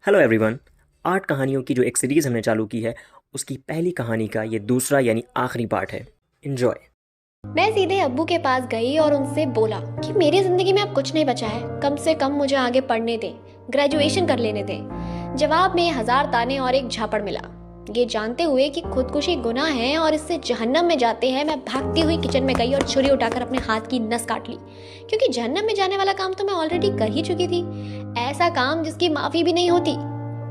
Hello everyone. Art कहानियों की जो एक सीरीज़ हमने चालू की है उसकी पहली कहानी का ये दूसरा यानी आखिरी पार्ट है। एंजॉय। मैं सीधे अब्बू के पास गई और उनसे बोला कि मेरी जिंदगी में अब कुछ नहीं बचा है, कम से कम मुझे आगे पढ़ने दें, ग्रेजुएशन कर लेने दें। जवाब में 1000 ताने और एक झापड़ मिला। ये जानते हुए कि खुदकुशी गुनाह है और इससे जहन्नम में जाते हैं, मैं भागती हुई किचन में गई और छुरी उठाकर अपने हाथ की नस काट ली, क्योंकि जहन्नम में जाने वाला काम तो मैं ऑलरेडी कर ही चुकी थी। ऐसा काम जिसकी माफी भी नहीं होती,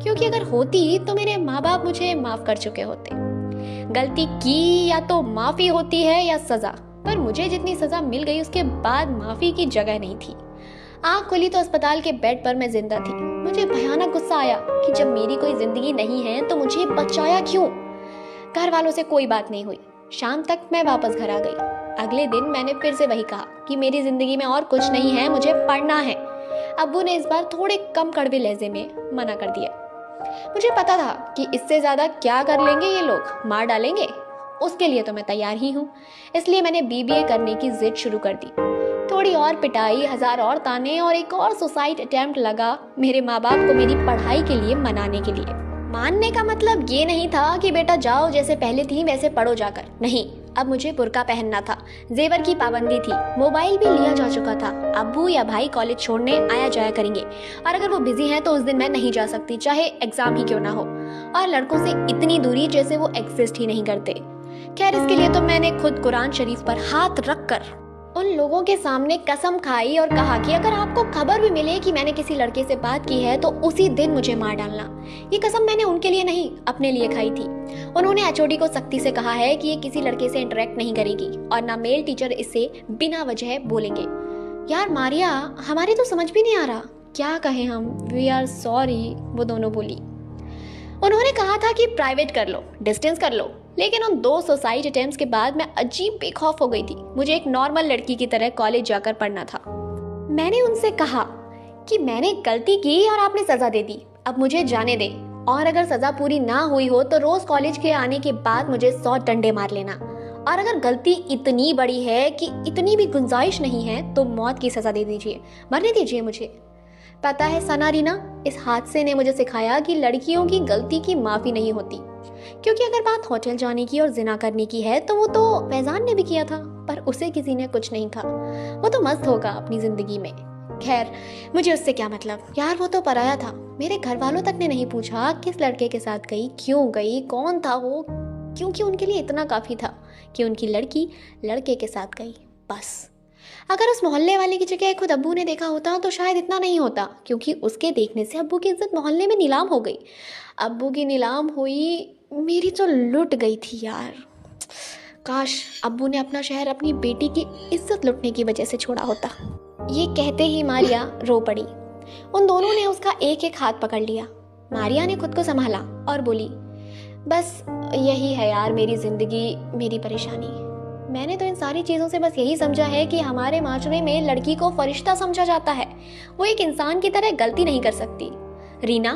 क्योंकि अगर होती तो मेरे माँ बाप मुझे माफ कर चुके होते। गलती की या तो माफी होती है या सजा, पर मुझे जितनी सजा मिल गई उसके बाद माफी की जगह नहीं थी। आंख खुली तो अस्पताल के बेड पर मैं जिंदा थी। मुझे भयानक गुस्सा आया कि जब मेरी कोई जिंदगी नहीं है तो मुझे बचाया क्यों। घर वालों से कोई बात नहीं हुई। शाम तक मैं वापस घर आ गई। अगले दिन मैंने फिर से वही कहा कि मेरी जिंदगी में और कुछ नहीं है, मुझे पढ़ना है। अब्बू ने इस बार थोड़े कम कड़वे लहजे में मना कर दिया। मुझे पता था कि इससे ज्यादा क्या कर लेंगे ये लोग, मार डालेंगे। उसके लिए तो मैं तैयार ही हूँ। इसलिए मैंने बीबीए करने की जिद शुरू कर दी। थोड़ी और पिटाई, 1000 और ताने और एक और सुसाइड अटेम्प्ट लगा मेरे माँ बाप को मेरी पढ़ाई के लिए मनाने के लिए। मानने का मतलब ये नहीं था कि बेटा जाओ जैसे पहले थी वैसे पढ़ो जाकर, नहीं। अब मुझे बुर्का पहनना था, जेवर की पाबंदी थी, मोबाइल भी लिया जा चुका था। अब्बू या भाई कॉलेज छोड़ने आया जाया करेंगे और अगर वो बिजी हैं तो उस दिन मैं नहीं जा सकती, चाहे एग्जाम ही क्यों ना हो। और लड़कों से इतनी दूरी जैसे वो एग्जिस्ट ही नहीं करते। खैर, इसके लिए तो मैंने खुद कुरान शरीफ पर हाथ रखकर उन लोगों के सामने कसम खाई और कहा कि अगर आपको खबर भी मिले कि मैंने किसी लड़के से बात की है तो उसी दिन मुझे मार डालना। ये कसम मैंने उनके लिए नहीं, अपने लिए खाई थी। उन्होंने एचओडी को सख्ती से कहा है कि ये किसी लड़के से इंटरेक्ट नहीं करेगी और ना मेल टीचर इससे बिना वजह बोलेंगे। यार मारिया, हमारी तो समझ भी नहीं आ रहा, क्या कहें हम। वी आर सॉरी, वो दोनों बोली। उन्होंने कहा था कि प्राइवेट कर लो, डिस्टेंस कर लो, लेकिन उन 2 सुसाइड अटेम्प्ट्स के बाद मैं अजीब बेखौफ हो गई थी। मुझे एक नॉर्मल लड़की की तरह कॉलेज जाकर पढ़ना था। मैंने उनसे कहा कि मैंने गलती की और आपने सजा दे दी, अब मुझे जाने दे। और अगर सजा पूरी ना हुई हो तो रोज कॉलेज के आने के बाद मुझे 100 डंडे मार लेना। और अगर गलती इतनी बड़ी है कि इतनी भी गुंजाइश नहीं है तो मौत की सजा दे दीजिए, मरने दीजिए मुझे। पता है सना रीना, इस हादसे ने मुझे सिखाया कि लड़कियों की गलती की माफी नहीं होती। क्योंकि अगर बात होटल जाने की और जिना करने की है तो वो तो फैजान ने भी किया था, पर उसे किसी ने कुछ नहीं कहा। वो तो मस्त होगा अपनी जिंदगी में। खैर, मुझे उससे क्या मतलब यार, वो तो पराया था। मेरे घर वालों तक ने नहीं पूछा किस लड़के के साथ गई, क्यों गई, कौन था वो, क्योंकि उनके लिए इतना काफी था कि उनकी लड़की लड़के के साथ गई, बस। अगर उस मोहल्ले वाले की जगह खुद अब्बू ने देखा होता तो शायद इतना नहीं होता, क्योंकि उसके देखने से अब्बू की इज्जत मोहल्ले में नीलाम हो गई। अब्बू की नीलाम हुई, मेरी तो लुट गई थी यार। काश अब्बू ने अपना शहर अपनी बेटी की इज्जत लुटने की वजह से छोड़ा होता। ये कहते ही मारिया रो पड़ी। उन दोनों ने उसका एक एक हाथ पकड़ लिया। मारिया ने खुद को संभाला और बोली, बस यही है यार मेरी जिंदगी, मेरी परेशानी। मैंने तो इन सारी चीज़ों से बस यही समझा है कि हमारे माशरे में लड़की को फरिश्ता समझा जाता है, वो एक इंसान की तरह गलती नहीं कर सकती। रीना,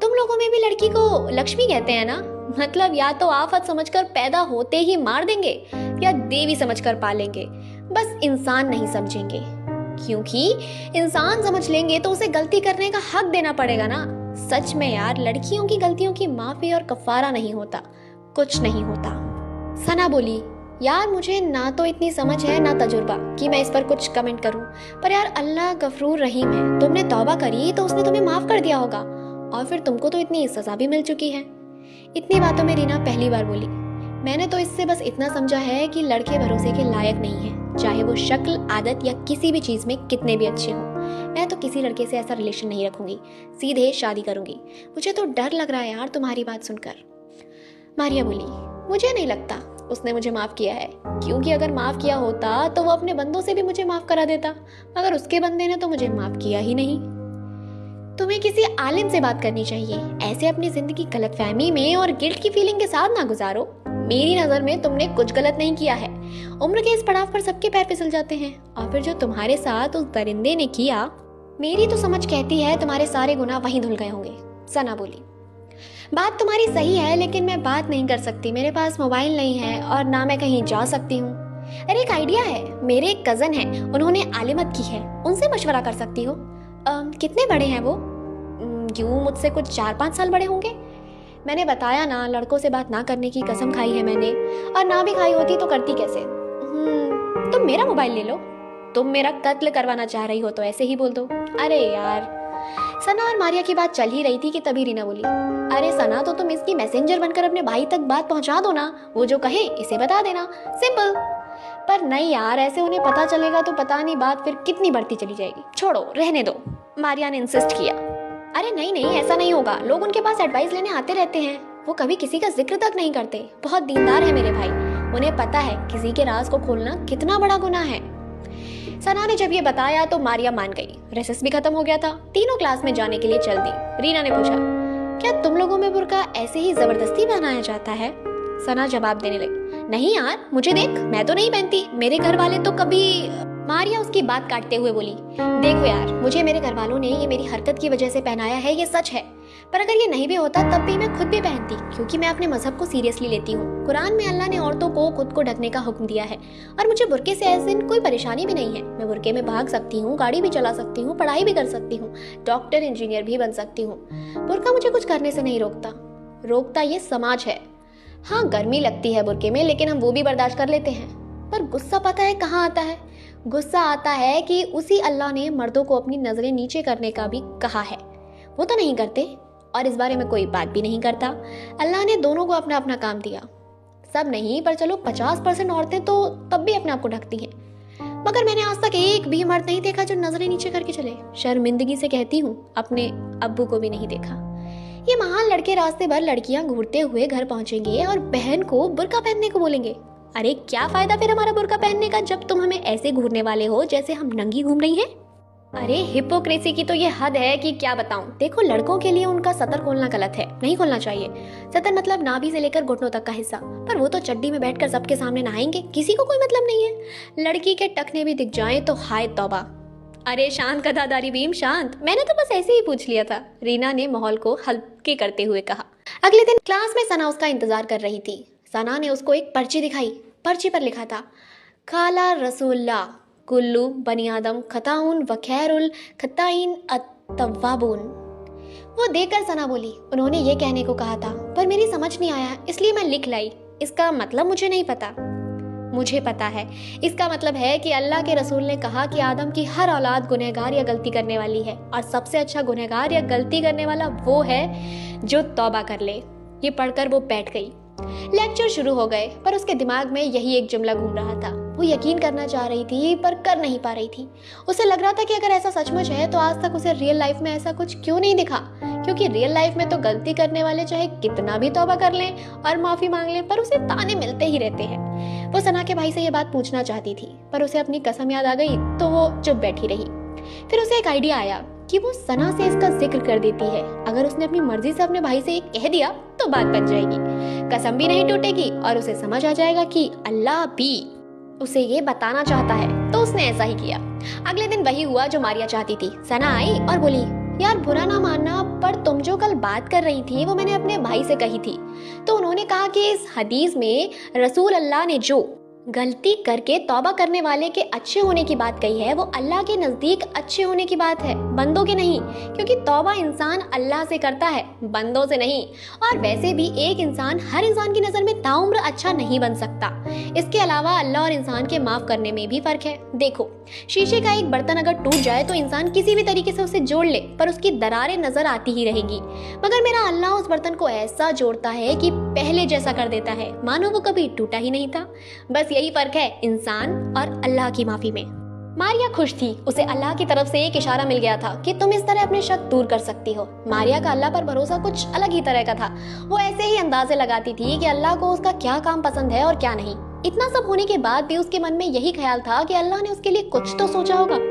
तुम लोगों में भी लड़की को लक्ष्मी कहते हैं ना? मतलब या तो आफत समझकर पैदा होते ही मार देंगे या देवी समझकर पालेंगे, बस इंसान नहीं समझेंगे। क्योंकि इंसान समझ लेंगे तो उसे गलती करने का हक देना पड़ेगा ना। सच में यार, लड़कियों की गलतियों की माफी और कफारा नहीं होता, कुछ नहीं होता। सना बोली, यार मुझे ना तो इतनी समझ है ना तजुर्बा कि मैं इस पर कुछ कमेंट करूं, पर यार अल्लाह गफूर रहीम है। तुमने तौबा करी तो उसने तुम्हें माफ कर दिया होगा, और फिर तुमको तो इतनी सजा भी मिल चुकी है। इतनी बातों में रीना पहली बार बोली। मैंने तो इससे बस इतना समझा है कि लड़के भरोसे के लायक नहीं है, चाहे वो शक्ल, आदत या किसी भी चीज में कितने भी अच्छे हों। मैं तो किसी लड़के से ऐसा रिलेशन नहीं रखूंगी, सीधे शादी करूंगी। मुझे तो डर लग रहा है यार तुम्हारी बात सुनकर। मारिया बोली, मुझे नहीं लगता उसने मुझे माफ किया है, क्योंकि अगर माफ किया होता तो वो अपने बंदों से भी मुझे माफ करा देता, मगर उसके बंदे ने तो मुझे माफ किया ही नहीं। तुम्हें किसी आलिम से बात करनी चाहिए, ऐसे अपनी जिंदगी गलतफहमी में और गिल्ट की फीलिंग के साथ ना गुजारो। मेरी नजर में तुमने कुछ गलत नहीं किया है। उम्र के इस पड़ाव पर सबके पैर फिसल जाते हैं, और फिर जो तुम्हारे साथ उस दरिंदे ने किया, मेरी तो समझ कहती है तुम्हारे सारे गुनाह वहीं धुल गए होंगे। सना बोली, बात तुम्हारी सही है, लेकिन मैं बात नहीं कर सकती, मेरे पास मोबाइल नहीं है और ना मैं कहीं जा सकती हूँ। अरे एक आइडिया है, मेरे एक कजन है, उन्होंने आलिमत की है, उनसे मशवरा कर सकती हो। कितने बड़े हैं वो? क्यों, मुझसे कुछ 4-5 साल बड़े होंगे। मैंने बताया ना, लड़कों से बात ना करने की कसम खाई है मैंने, और ना भी खाई होती तो करती कैसे। तुम मेरा मोबाइल ले लो। तुम मेरा कत्ल करवाना चाह रही हो तो ऐसे ही बोल दो। अरे यार, सना और मारिया की बात चल ही रही थी कि तभी रीना बोली, अरे सना, तो तुम इसकी मैसेंजर बनकर अपने भाई तक बात पहुंचा दो ना, वो जो कहे इसे बता देना, सिंपल। पर नहीं यार, ऐसे उन्हें पता चलेगा तो पता नहीं बात फिर कितनी बढ़ती चली जाएगी। छोड़ो, रहने दो, मारिया ने इंसिस्ट किया। अरे नहीं नहीं, ऐसा नहीं होगा, लोग उनके पास एडवाइस लेने आते रहते हैं, वो कभी किसी का जिक्र तक नहीं करते, बहुत दीनदार है मेरे भाई, उन्हें पता है किसी के राज को खोलना कितना बड़ा गुनाह है। सना ने जब ये बताया तो मारिया मान गई। रेसेस भी खत्म हो गया था, तीनों क्लास में जाने के लिए चल दी। रीना ने पूछा, क्या तुम लोगों में बुर्का ऐसे ही जबरदस्ती पहनाया जाता है? सना जवाब देने लगी, नहीं यार, मुझे देख, मैं तो नहीं पहनती, मेरे घर वाले तो कभी। मारिया उसकी बात काटते हुए बोली, देखो यार, मुझे मेरे घर वालों ने ये मेरी हरकत की वजह से पहनाया है, ये सच है, पर अगर ये नहीं भी होता तब भी मैं खुद भी पहनती, क्योंकि मैं अपने मजहब को सीरियसली लेती हूँ। कुरान में अल्लाह ने औरतों को खुद को ढकने का हुक्म दिया है, और मुझे बुर्के से ऐसे कोई परेशानी भी नहीं है। मैं बुर्के में भाग सकती हूँ, गाड़ी भी चला सकती हूँ, पढ़ाई भी कर सकती हूँ, डॉक्टर इंजीनियर भी बन सकती हूँ। बुर्का मुझे कुछ करने से नहीं रोकता ये समाज है। हाँ, गर्मी लगती है बुर्के में, लेकिन हम वो भी बर्दाश्त कर लेते हैं। पर गुस्सा पता है कहाँ आता है? गुस्सा आता है कि उसी अल्लाह ने मर्दों को अपनी नजरें नीचे करने का भी कहा है, वो तो नहीं करते, और इस बारे में कोई बात भी नहीं करता। अल्लाह ने दोनों को अपना अपना काम दिया, सब नहीं, पर चलो 50% औरतें तो तब भी अपने आप को ढकती हैं। मगर मैंने आज तक एक भी मर्द नहीं देखा जो नजरें नीचे करके चले। शर्मिंदगी से कहती हूँ, अपने अब्बू को भी नहीं देखा। ये महान लड़के रास्ते भर लड़कियां घूरते हुए घर पहुंचेंगे और बहन को बुर्का पहनने को बोलेंगे। अरे क्या फायदा फिर हमारा बुर्का पहनने का, जब तुम हमें ऐसे घूरने वाले हो जैसे हम नंगी घूम रही हैं। अरे हिपोक्रेसी की तो ये हद है कि क्या बताऊं। देखो, लड़कों के लिए उनका सतर खोलना गलत है, नहीं खोलना चाहिए। सतर मतलब नाभि से लेकर घुटनों तक का हिस्सा, पर वो तो चड्डी में बैठकर सबके सामने नहाएंगे, किसी को कोई मतलब नहीं है। लड़की के टखने भी दिख जाएं तो हाय तौबा। अरे शांत गधाधारी भीम, शांत, मैंने तो बस ऐसे ही पूछ लिया था, रीना ने माहौल को हल्के करते हुए कहा। अगले दिन क्लास में सना उसका इंतजार कर रही थी। सना ने उसको एक पर्ची दिखाई। पर्ची पर लिखा था, काला रसूल्ला कुल्लू बनी आदम खताउन व खैरुल खताइन अत्तवाबून। वो देखकर सना बोली, उन्होंने ये कहने को कहा था, पर मेरी समझ नहीं आया, इसलिए मैं लिख लाई। इसका मतलब मुझे नहीं पता। मुझे पता है, इसका मतलब है कि अल्लाह के रसूल ने कहा कि आदम की हर औलाद गुनहगार या गलती करने वाली है, और सबसे अच्छा गुनहगार या गलती करने वाला वो है जो तौबा कर ले। ये पढ़कर वो बैठ गई। लेक्चर शुरू हो गए, पर उसके दिमाग में यही एक जुमला घूम रहा था। वो यकीन करना चाह रही थी पर कर नहीं पा रही थी। उसे लग रहा था कि अगर ऐसा सचमुच है तो आज तक उसे रियल लाइफ में ऐसा कुछ क्यों नहीं दिखा, क्योंकि रियल लाइफ में तो गलती करने वाले चाहे कितना भी तौबा कर लें और माफी मांग लें, पर उसे ताने मिलते ही रहते हैं। वो सना के भाई से ये बात पूछना चाहती थी, पर उसे अपनी कसम याद आ गई तो वो चुप बैठी रही। फिर उसे एक आइडिया आया कि वो सना से इसका जिक्र कर देती है। अगर उसने अपनी मर्जी से अपने भाई से ये कह दिया तो बात बन जाएगी, कसम भी नहीं टूटेगी, और उसे समझ आ जाएगा कि अल्लाह भी उसे ये बताना चाहता है। तो उसने ऐसा ही किया। अगले दिन वही हुआ जो मारिया चाहती थी। सना आई और बोली, यार बुरा ना मानना, पर तुम जो कल बात कर रही थी वो मैंने अपने भाई से कही थी। तो उन्होंने कहा कि इस हदीस में रसूल अल्लाह ने जो गलती करके तौबा करने वाले के अच्छे होने की बात कही है, वो अल्लाह के नज़दीक अच्छे होने की बात है, बंदों के नहीं, क्योंकि तौबा इंसान अल्लाह से करता है, बंदों से नहीं। और वैसे भी एक इंसान हर इंसान की नज़र में ताउम्र अच्छा नहीं बन सकता। इसके अलावा अल्लाह और इंसान के माफ़ करने में भी फ़र्क है। देखो, शीशे का एक बर्तन अगर टूट जाए तो इंसान किसी भी तरीके से उसे जोड़ ले, पर उसकी दरारें नज़र आती ही रहेंगी। मगर मेरा अल्लाह उस बर्तन को ऐसा जोड़ता है कि पहले जैसा कर देता है, मानो वो कभी टूटा ही नहीं था। बस यही फर्क है इंसान और अल्लाह की माफी में। मारिया खुश थी, उसे अल्लाह की तरफ से एक इशारा मिल गया था कि तुम इस तरह अपने शक दूर कर सकती हो। मारिया का अल्लाह पर भरोसा कुछ अलग ही तरह का था। वो ऐसे ही अंदाजे लगाती थी कि अल्लाह को उसका क्या काम पसंद है और क्या नहीं। इतना सब होने के बाद भी उसके मन में यही ख्याल था कि अल्लाह ने उसके लिए कुछ तो सोचा होगा।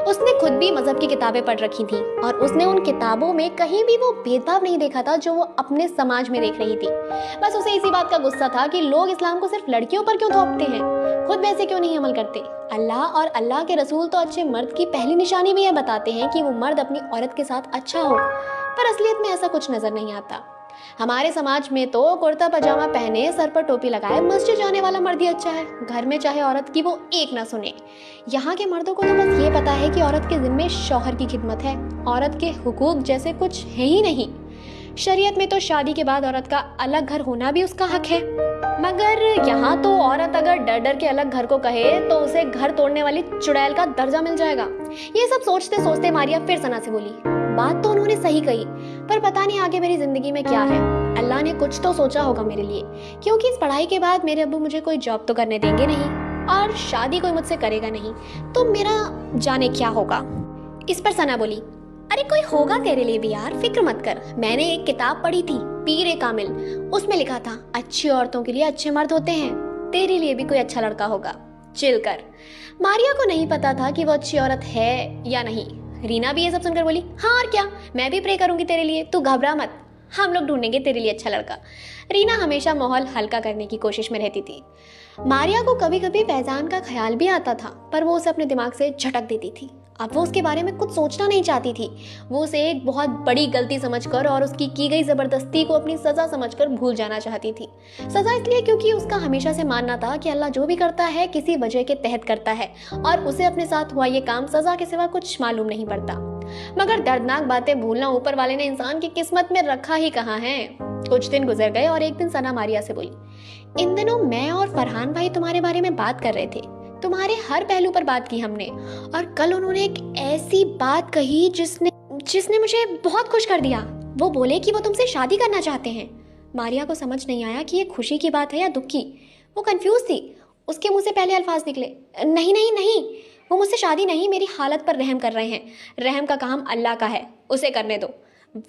उसने खुद भी मजहब की किताबें पढ़ रखी थी, और उसने उन किताबों में कहीं भी वो भेदभाव नहीं देखा था जो वो अपने समाज में देख रही थी। बस उसे इसी बात का गुस्सा था कि लोग इस्लाम को सिर्फ लड़कियों पर क्यों थोपते हैं, खुद वैसे क्यों नहीं अमल करते। अल्लाह और अल्लाह के रसूल तो अच्छे मर्द की पहली निशानी भी यह बताते हैं कि वो मर्द अपनी औरत के साथ अच्छा हो, पर असलियत में ऐसा कुछ नजर नहीं आता। हमारे समाज में तो कुर्ता पजामा पहने सर पर टोपी लगाए मस्जिद जाने वाला मर्द ही अच्छा है, घर में चाहे औरत की वो एक ना सुने। यहाँ के मर्दों को तो बस ये पता है कि औरत के जिम्मे शौहर की खिदमत है, औरत के हुकूक जैसे कुछ है ही नहीं। शरीयत में तो शादी के बाद औरत का अलग घर होना भी उसका हक है, मगर यहाँ तो औरत अगर डर डर के अलग घर को कहे तो उसे घर तोड़ने वाली चुड़ैल का दर्जा मिल जाएगा। ये सब सोचते सोचते मारिया फिर सना से बोली, बात तो उन्होंने सही कही, पर पता नहीं आगे मेरी जिंदगी में क्या है। अल्लाह ने कुछ तो सोचा होगा मेरे लिए, क्योंकि इस पढ़ाई के बाद मेरे अब्बू मुझे कोई जॉब तो करने देंगे नहीं और शादी कोई मुझसे करेगा नहीं, तो मेरा जाने क्या होगा। इस पर सना बोली, अरे कोई होगा तेरे लिए भी यार, फिक्र मत कर। मैंने एक किताब पढ़ी थी, पीर ए कामिल, उसमें लिखा था अच्छी औरतों के लिए अच्छे मर्द होते हैं, तेरे लिए भी कोई अच्छा लड़का होगा, चिल कर। मारिया को नहीं पता था कि वो अच्छी औरत है या नहीं। रीना भी ये सब सुनकर बोली, हाँ और क्या, मैं भी प्रे करूंगी तेरे लिए, तू घबरा मत, हम लोग ढूंढेंगे तेरे लिए अच्छा लड़का। रीना हमेशा माहौल हल्का करने की कोशिश में रहती थी। मारिया को कभी कभी फैजान का ख्याल भी आता था, पर वो उसे अपने दिमाग से झटक देती थी। अब वो उसके बारे में कुछ सोचना नहीं चाहती थी। वो उसे एक बहुत बड़ी गलती समझकर और उसकी की गई जबरदस्ती को अपनी सजा समझकर भूल जाना चाहती थी। सजा इसलिए क्योंकि उसका हमेशा से मानना था कि अल्लाह जो भी करता है किसी वजह के तहत करता है, और उसे अपने साथ हुआ ये काम सजा के सिवा कुछ मालूम नहीं पड़ता। मगर दर्दनाक बातें भूलना ऊपर वाले ने इंसान की किस्मत में रखा ही कहाँ है। कुछ दिन गुजर गए और एक दिन सना मारिया से बोली, इन दिनों मैं और फरहान भाई तुम्हारे बारे में बात कर रहे थे, तुम्हारे हर पहलू पर बात की हमने, और कल उन्होंने एक ऐसी बात कही जिसने मुझे बहुत खुश कर दिया। वो बोले कि वो तुमसे शादी करना चाहते हैं। मारिया को समझ नहीं आया कि ये खुशी की बात है या दुख की। वो कंफ्यूज थी। उसके मुंह से पहले अल्फाज निकले, नहीं नहीं नहीं, वो मुझसे शादी नहीं, मेरी हालत पर रहम कर रहे हैं। रहम का काम अल्लाह का है, उसे करने दो।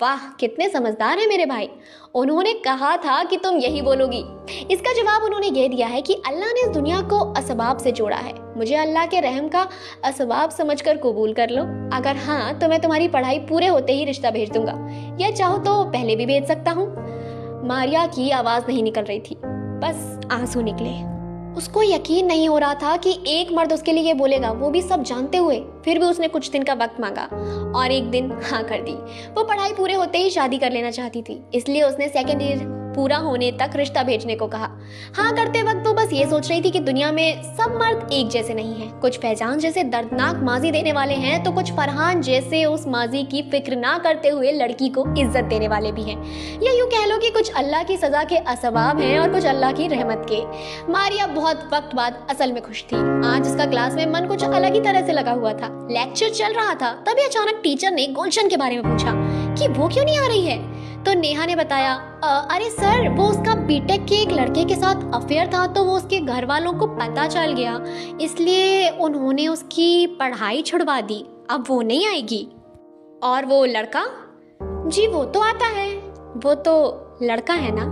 वाह कितने समझदार हैं मेरे भाई, उन्होंने कहा था कि तुम यही बोलोगी। इसका जवाब उन्होंने ये दिया है कि अल्लाह ने इस दुनिया को असबाब से जोड़ा है, मुझे अल्लाह के रहम का असबाब समझकर कबूल कर लो। अगर हाँ तो मैं तुम्हारी पढ़ाई पूरे होते ही रिश्ता भेज दूंगा, या चाहो तो पहले भी भेज सकता हूँ। मारिया की आवाज नहीं निकल रही थी, बस आंसू निकले। उसको यकीन नहीं हो रहा था कि एक मर्द उसके लिए ये बोलेगा, वो भी सब जानते हुए। फिर भी उसने कुछ दिन का वक्त मांगा और एक दिन हाँ कर दी। वो पढ़ाई पूरे होते ही शादी कर लेना चाहती थी, इसलिए उसने सेकेंड ईयर पूरा होने तक रिश्ता भेजने को कहा। हाँ करते वक्त वो बस ये सोच रही थी कि दुनिया में सब मर्द एक जैसे नहीं हैं। कुछ फैजान जैसे दर्दनाक माजी देने वाले हैं, तो कुछ फरहान जैसे उस माजी की फिक्र ना करते हुए लड़की को इज्जत देने वाले भी हैं। या यूं कह लो कि कुछ अल्लाह की सजा के असबाब हैं और कुछ अल्लाह की रहमत के। मारिया बहुत वक्त बाद असल में खुश थी। आज उसका क्लास में मन कुछ अलग ही तरह से लगा हुआ था। लेक्चर चल रहा था, तभी अचानक टीचर ने गुलशन के बारे में पूछा कि वो क्यों नहीं आ रही है। तो नेहा ने बताया, अरे सर वो उसका बीटेक के एक लड़के के साथ अफेयर था, तो वो उसके घर वालों को पता चल गया, इसलिए उन्होंने उसकी पढ़ाई छुड़वा दी, अब वो नहीं आएगी। और वो लड़का? जी वो तो आता है, वो तो लड़का है ना।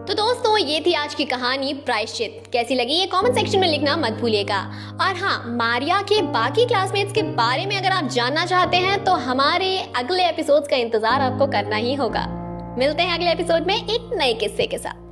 तो दोस्तों ये थी आज की कहानी प्रायश्चित। कैसी लगी ये कमेंट सेक्शन में लिखना मत भूलिएगा। और हाँ, मारिया के बाकी क्लासमेट्स के बारे में अगर आप जानना चाहते हैं तो हमारे अगले एपिसोड्स का इंतजार आपको करना ही होगा। मिलते हैं अगले एपिसोड में एक नए किस्से के साथ।